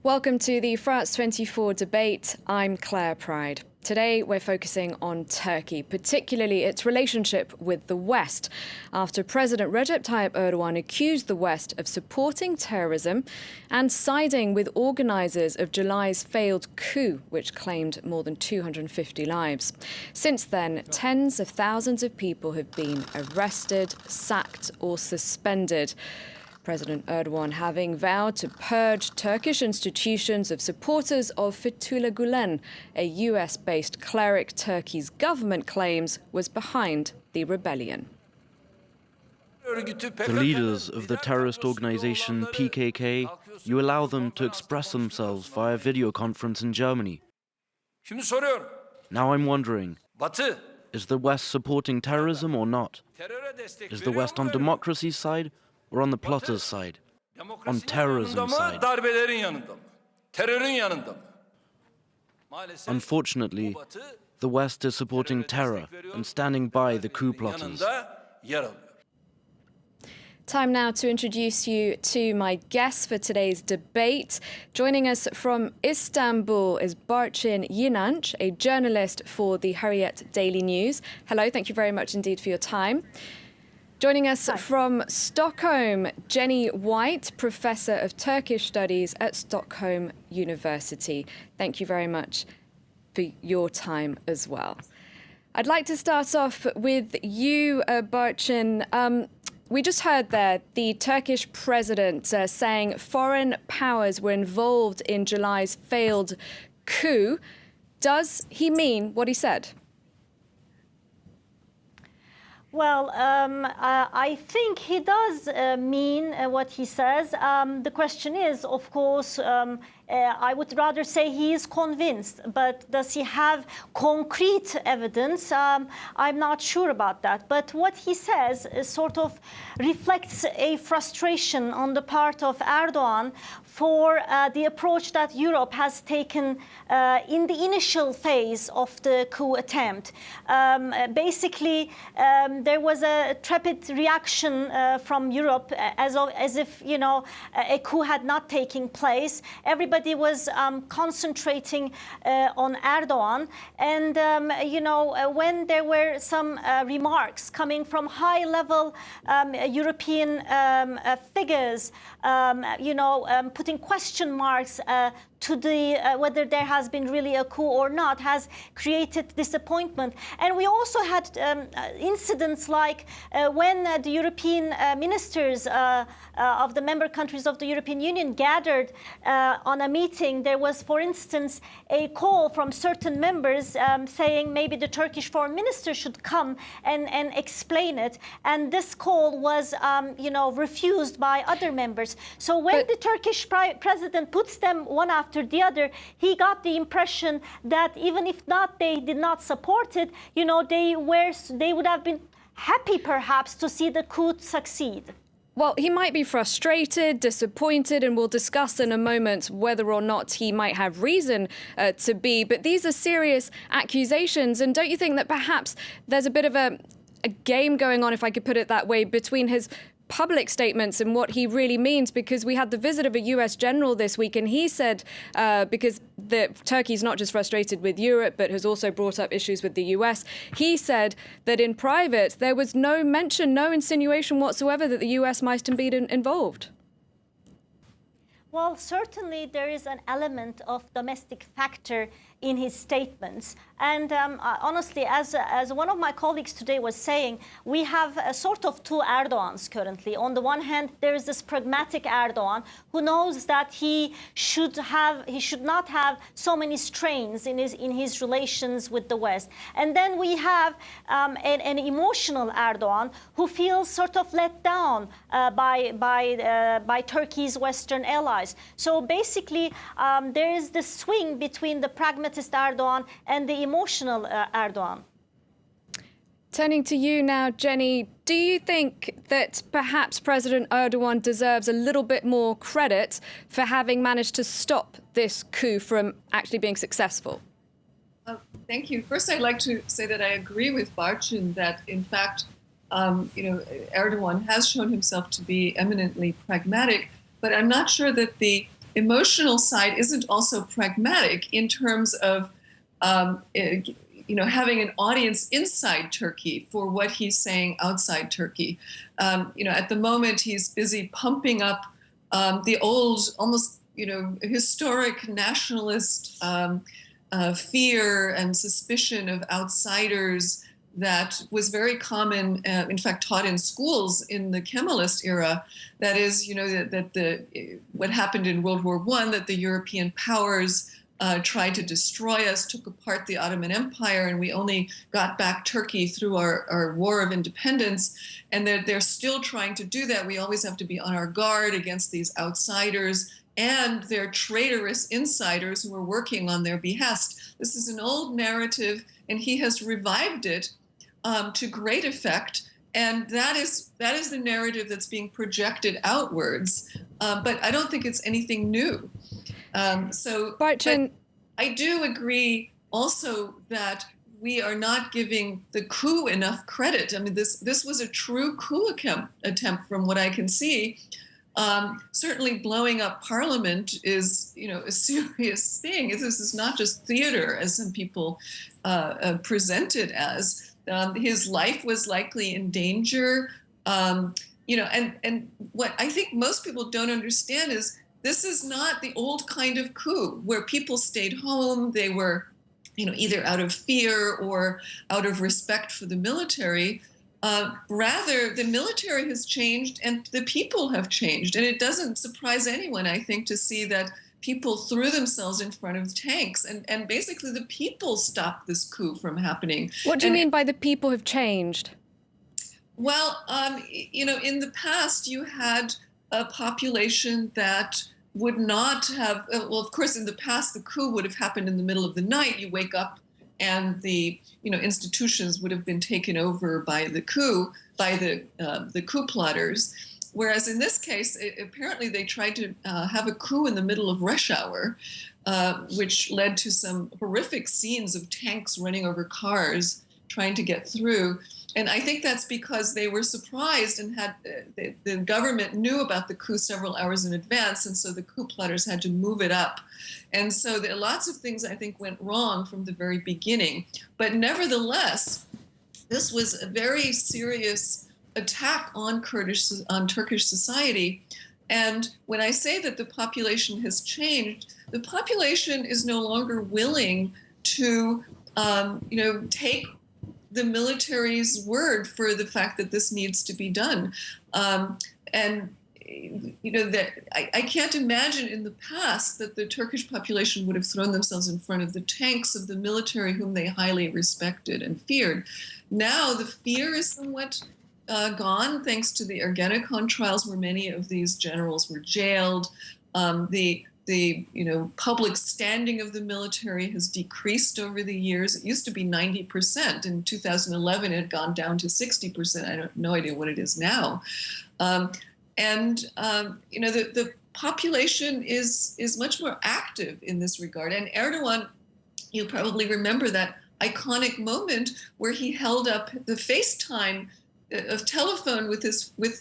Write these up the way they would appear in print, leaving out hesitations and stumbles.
Welcome to the France 24 debate. I'm Claire Pride. Today we're focusing on Turkey, particularly its relationship with the West, after President Recep Tayyip Erdogan accused the West of supporting terrorism and siding with organisers of July's failed coup, which claimed more than 250 lives. Since then, tens of thousands of people have been arrested, sacked or suspended. President Erdogan having vowed to purge Turkish institutions of supporters of Fethullah Gulen, a US-based cleric Turkey's government claims was behind the rebellion. The leaders of the terrorist organization PKK, you allow them to express themselves via video conference in Germany. Now I'm wondering, is the West supporting terrorism or not? Is the West on democracy's side or on the plotters' side? On terrorism's side? Unfortunately, the West is supporting terror and standing by the coup plotters. Time now to introduce you to my guests for today's debate. Joining us from Istanbul is Barçın Yinanç, a journalist for the Hurriyet Daily News. Hello, thank you very much indeed for your time. Joining us from Stockholm, Jenny White, Professor of Turkish Studies at Stockholm University. Thank you very much for your time as well. I'd like to start off with you, Barçın. We just heard there the Turkish president saying foreign powers were involved in July's failed coup. Does he mean what he said? Well, I think he does mean what he says. The question is, of course, I would rather say he is convinced, but does he have concrete evidence? I'm not sure about that. But what he says sort of reflects a frustration on the part of Erdogan for the approach that Europe has taken in the initial phase of the coup attempt. Basically, there was a tepid reaction from Europe as if, you know, a coup had not taken place. Everybody was concentrating on Erdogan. And, you know, when there were some remarks coming from high-level European figures, you know, putting question marks to the whether there has been really a coup or not, has created disappointment. And we also had incidents like when the European ministers of the member countries of the European Union gathered on a meeting. There was, for instance, a call from certain members saying maybe the Turkish foreign minister should come and explain it. And this call was, you know, refused by other members. So when the Turkish president puts them one after the other, he got the impression that even if not, they did not support it, you know, they would have been happy perhaps to see the coup succeed. Well, he might be frustrated, disappointed, and we'll discuss in a moment whether or not he might have reason to be. But these are serious accusations. And don't you think that perhaps there's a bit of a game going on, if I could put it that way, between his public statements and what he really means? Because we had the visit of a US general this week, and he said, because Turkey's not just frustrated with Europe, but has also brought up issues with the US, he said that in private there was no mention, no insinuation whatsoever that the US might have been involved. Well, certainly there is an element of domestic factor in his statements. And honestly, as one of my colleagues today was saying, we have a sort of two Erdogans currently. On the one hand, there is this pragmatic Erdogan who knows that he should not have so many strains in his relations with the West. And then we have an emotional Erdogan who feels sort of let down by Turkey's Western allies. So basically, there is this swing between the pragmatist Erdogan and the emotional Erdogan. Turning to you now, Jenny, do you think that perhaps President Erdogan deserves a little bit more credit for having managed to stop this coup from actually being successful? Thank you. First, I'd like to say that I agree with Barçın that, in fact, you know, Erdogan has shown himself to be eminently pragmatic, but I'm not sure that the emotional side isn't also pragmatic in terms of having an audience inside Turkey for what he's saying outside Turkey. At the moment, he's busy pumping up the old, almost historic nationalist fear and suspicion of outsiders that was very common, in fact, taught in schools in the Kemalist era. That is, what happened in World War I, that the European powers tried to destroy us, took apart the Ottoman Empire, and we only got back Turkey through our War of Independence. And they're still trying to do that. We always have to be on our guard against these outsiders and their traitorous insiders who are working on their behest. This is an old narrative, and he has revived it to great effect. And that is the narrative that's being projected outwards. But I don't think it's anything new. But I do agree also that we are not giving the coup enough credit. I mean, this was a true coup attempt from what I can see. Certainly blowing up parliament is, a serious thing. This is not just theater, as some people present it as. His life was likely in danger. And what I think most people don't understand is this is not the old kind of coup where people stayed home. They were, either out of fear or out of respect for the military. Rather, the military has changed and the people have changed. And it doesn't surprise anyone, I think, to see that people threw themselves in front of tanks and basically the people stopped this coup from happening. What do you mean by the people have changed? Well, in the past you had a population that would not have, well, of course, in the past, the coup would have happened in the middle of the night. You wake up and the, institutions would have been taken over by the coup plotters. Whereas in this case, apparently they tried to have a coup in the middle of rush hour, which led to some horrific scenes of tanks running over cars trying to get through. And I think that's because they were surprised and had the government knew about the coup several hours in advance, and so the coup plotters had to move it up. And so there lots of things I think went wrong from the very beginning. But nevertheless, this was a very serious attack on Turkish society. And when I say that the population has changed, the population is no longer willing to, take the military's word for the fact that this needs to be done. That I can't imagine in the past that the Turkish population would have thrown themselves in front of the tanks of the military whom they highly respected and feared. Now the fear is somewhat gone thanks to the Ergenekon trials where many of these generals were jailed. The public standing of the military has decreased over the years. It used to be 90%. In 2011, it had gone down to 60%. I have no idea what it is now. The population is much more active in this regard. And Erdogan, you probably remember that iconic moment where he held up the FaceTime of telephone with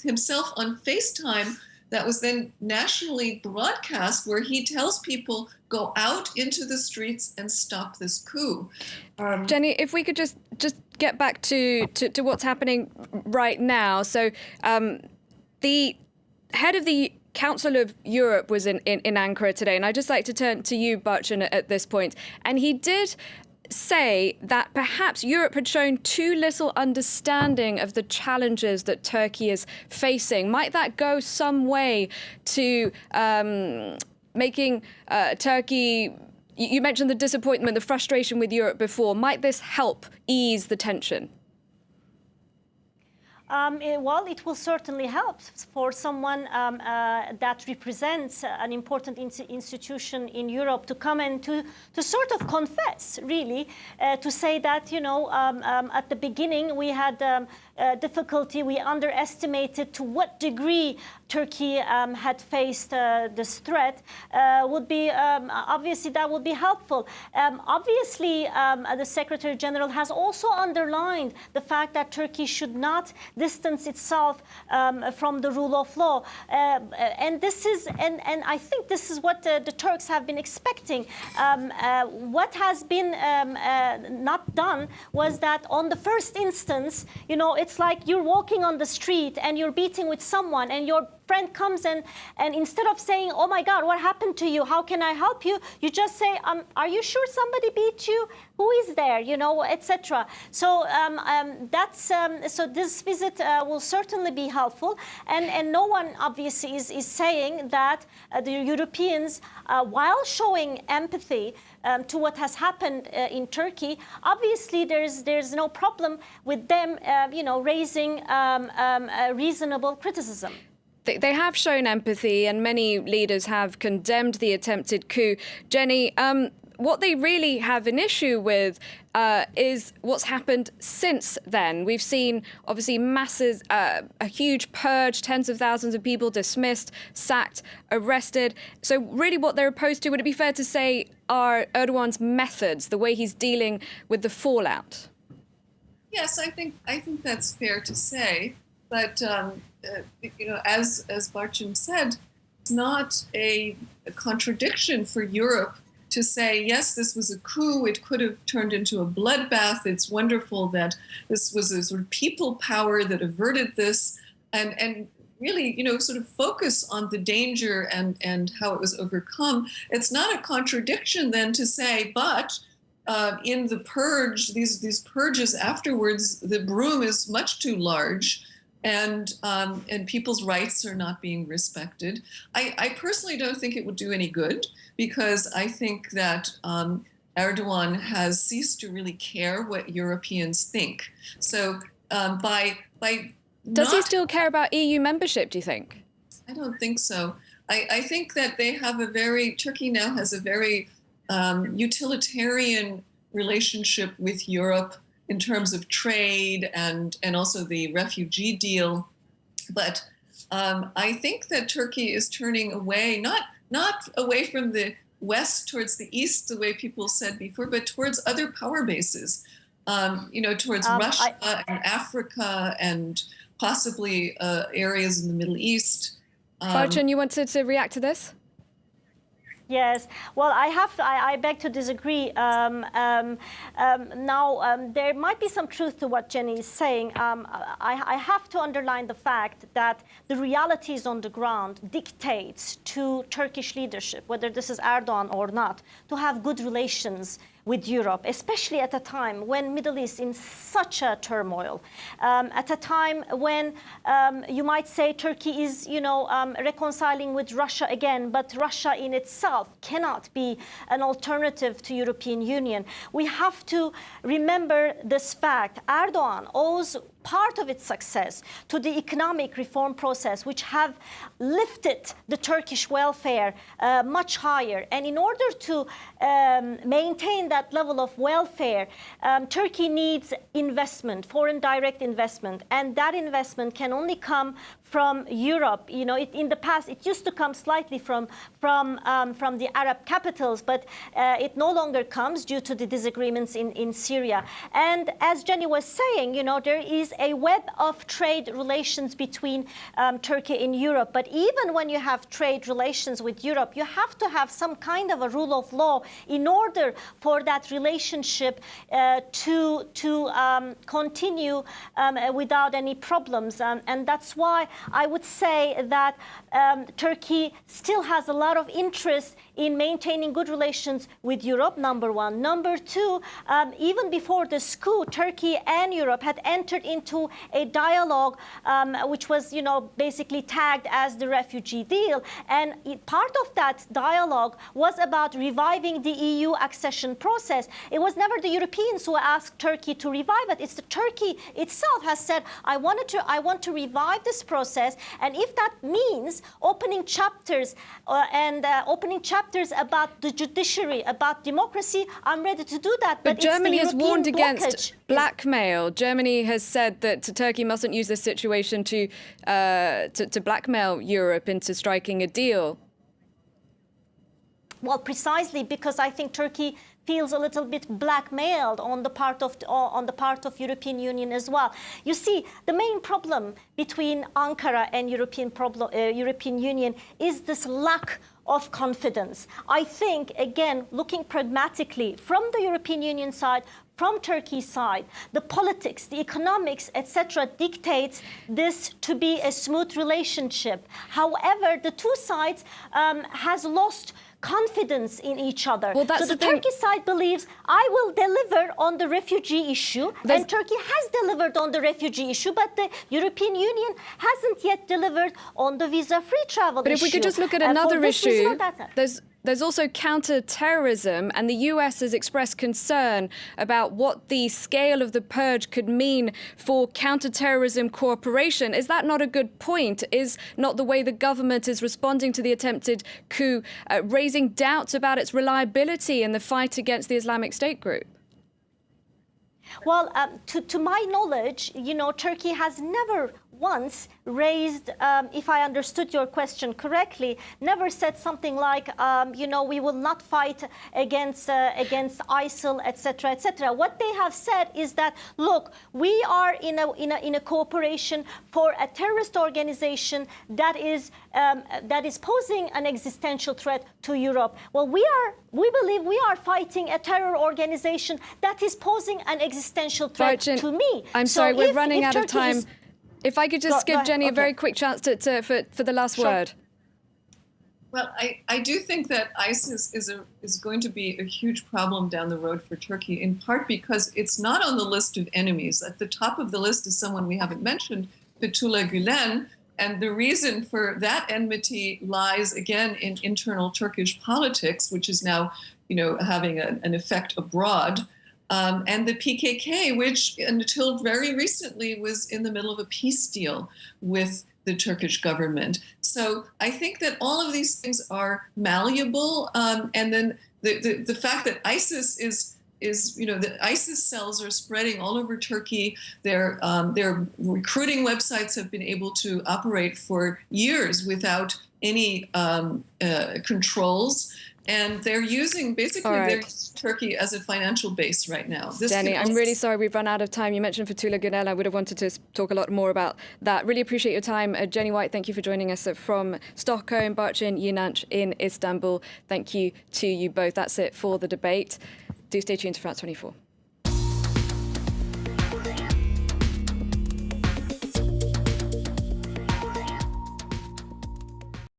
himself on FaceTime that was then nationally broadcast, where he tells people, go out into the streets and stop this coup. Jenny, if we could just get back to what's happening right now. So the head of the Council of Europe was in Ankara today, and I'd just like to turn to you, Barçın, at this point. And he did say that perhaps Europe had shown too little understanding of the challenges that Turkey is facing. Might that go some way to making Turkey, you mentioned the disappointment, the frustration with Europe before, might this help ease the tension? It will certainly help for someone that represents an important institution in Europe to come and to sort of confess, really, to say that, at the beginning we had difficulty, we underestimated to what degree Turkey had faced this threat, would be, obviously that would be helpful. Obviously, the Secretary General has also underlined the fact that Turkey should not distance itself from the rule of law. And this is, and I think this is what the Turks have been expecting. What has been not done was that on the first instance, you know, it's like you're walking on the street and you're beating with someone, and your friend comes and instead of saying, oh my God, what happened to you? How can I help you? You just say, are you sure somebody beat you? Who is there? You know, etc. So so this visit will certainly be helpful, and no one obviously is saying that the Europeans, while showing empathy to what has happened in Turkey, obviously there's no problem with them, you know, raising reasonable criticism. They have shown empathy, and many leaders have condemned the attempted coup. Jenny, what they really have an issue with is what's happened since then. We've seen, obviously, masses, a huge purge, tens of thousands of people dismissed, sacked, arrested. So really what they're opposed to, would it be fair to say, are Erdogan's methods, the way he's dealing with the fallout? Yes, I think that's fair to say. But you know, as Barchin said, it's not a contradiction for Europe to say, yes, this was a coup. It could have turned into a bloodbath. It's wonderful that this was a sort of people power that averted this, and really, you know, sort of focus on the danger and how it was overcome. It's not a contradiction then to say, but in the purge, these purges afterwards, the broom is much too large. And people's rights are not being respected. I personally don't think it would do any good, because I think that Erdogan has ceased to really care what Europeans think. So does he still care about EU membership, do you think? I don't think so. I think that Turkey now has a very utilitarian relationship with Europe in terms of trade and also the refugee deal. But I think that Turkey is turning away, not away from the West towards the East, the way people said before, but towards other power bases, you know, towards Russia and Africa and possibly areas in the Middle East. Barchin, you wanted to react to this? Yes, well, I beg to disagree. Now, there might be some truth to what Jenny is saying. I have to underline the fact that the realities on the ground dictates to Turkish leadership, whether this is Erdogan or not, to have good relations with Europe, especially at a time when Middle East in such a turmoil, at a time when you might say Turkey is, you know, reconciling with Russia again, but Russia in itself cannot be an alternative to European Union. We have to remember this fact. Erdogan owes part of its success to the economic reform process, which have lifted the Turkish welfare much higher. And in order to maintain that level of welfare, Turkey needs investment, foreign direct investment, and that investment can only come from Europe. You know, in the past, it used to come slightly from the Arab capitals, but it no longer comes due to the disagreements in Syria. And as Jenny was saying, you know, there is a web of trade relations between Turkey and Europe. But even when you have trade relations with Europe, you have to have some kind of a rule of law in order for that relationship to continue without any problems. And that's why I would say that Turkey still has a lot of interest in maintaining good relations with Europe, number one. Number two, even before this coup, Turkey and Europe had entered into a dialogue which was, you know, basically tagged as the refugee deal. And part of that dialogue was about reviving the EU accession process. It was never the Europeans who asked Turkey to revive it. It's the Turkey itself has said, I want to revive this process. And if that means opening chapters about the judiciary, about democracy, I'm ready to do that. But Germany has warned against blackmail. Germany has said that Turkey mustn't use this situation to blackmail Europe into striking a deal. Well, precisely because I think Turkey feels a little bit blackmailed on the part of European Union as well. You see, the main problem between Ankara and European Union is this lack of confidence. I think, again, looking pragmatically from the European Union side, from Turkey's side, the politics, the economics, etc., dictates this to be a smooth relationship. However, the two sides has lost confidence in each other. Well, that's so the the thing. Turkish side believes, I will deliver on the refugee issue, and Turkey has delivered on the refugee issue, but the European Union hasn't yet delivered on the visa-free travel issue. But if we could just look at another issue, there's also counter-terrorism, and the US has expressed concern about what the scale of the purge could mean for counter-terrorism cooperation. Is that not a good point? Is not the way the government is responding to the attempted coup raising doubts about its reliability in the fight against the Islamic State group? Well, to my knowledge, you know, Turkey has never once raised, if I understood your question correctly, never said something like, you know, we will not fight against ISIL, etc., etc. What they have said is that, look, we are in a cooperation for a terrorist organization that is posing an existential threat to Europe. Well, we believe we are fighting a terror organization that is posing an existential threat to me. I'm sorry, we're running out of time. If I could just give Jenny a very quick chance for the last word. Well, I do think that ISIS is going to be a huge problem down the road for Turkey, in part because it's not on the list of enemies. At the top of the list is someone we haven't mentioned, Fethullah Gulen, and the reason for that enmity lies, again, in internal Turkish politics, which is now, you know, having an effect abroad. And the PKK, which until very recently was in the middle of a peace deal with the Turkish government. So I think that all of these things are malleable. And then the fact that ISIS is, you know, the ISIS cells are spreading all over Turkey. Their recruiting websites have been able to operate for years without any controls. And they're using basically Turkey as a financial base right now. Jenny, I'm really sorry we've run out of time. You mentioned Fethullah Gulen. I would have wanted to talk a lot more about that. Really appreciate your time. Jenny White, thank you for joining us from Stockholm. Barcin Yinanç in Istanbul. Thank you to you both. That's it for the debate. Do stay tuned to France 24.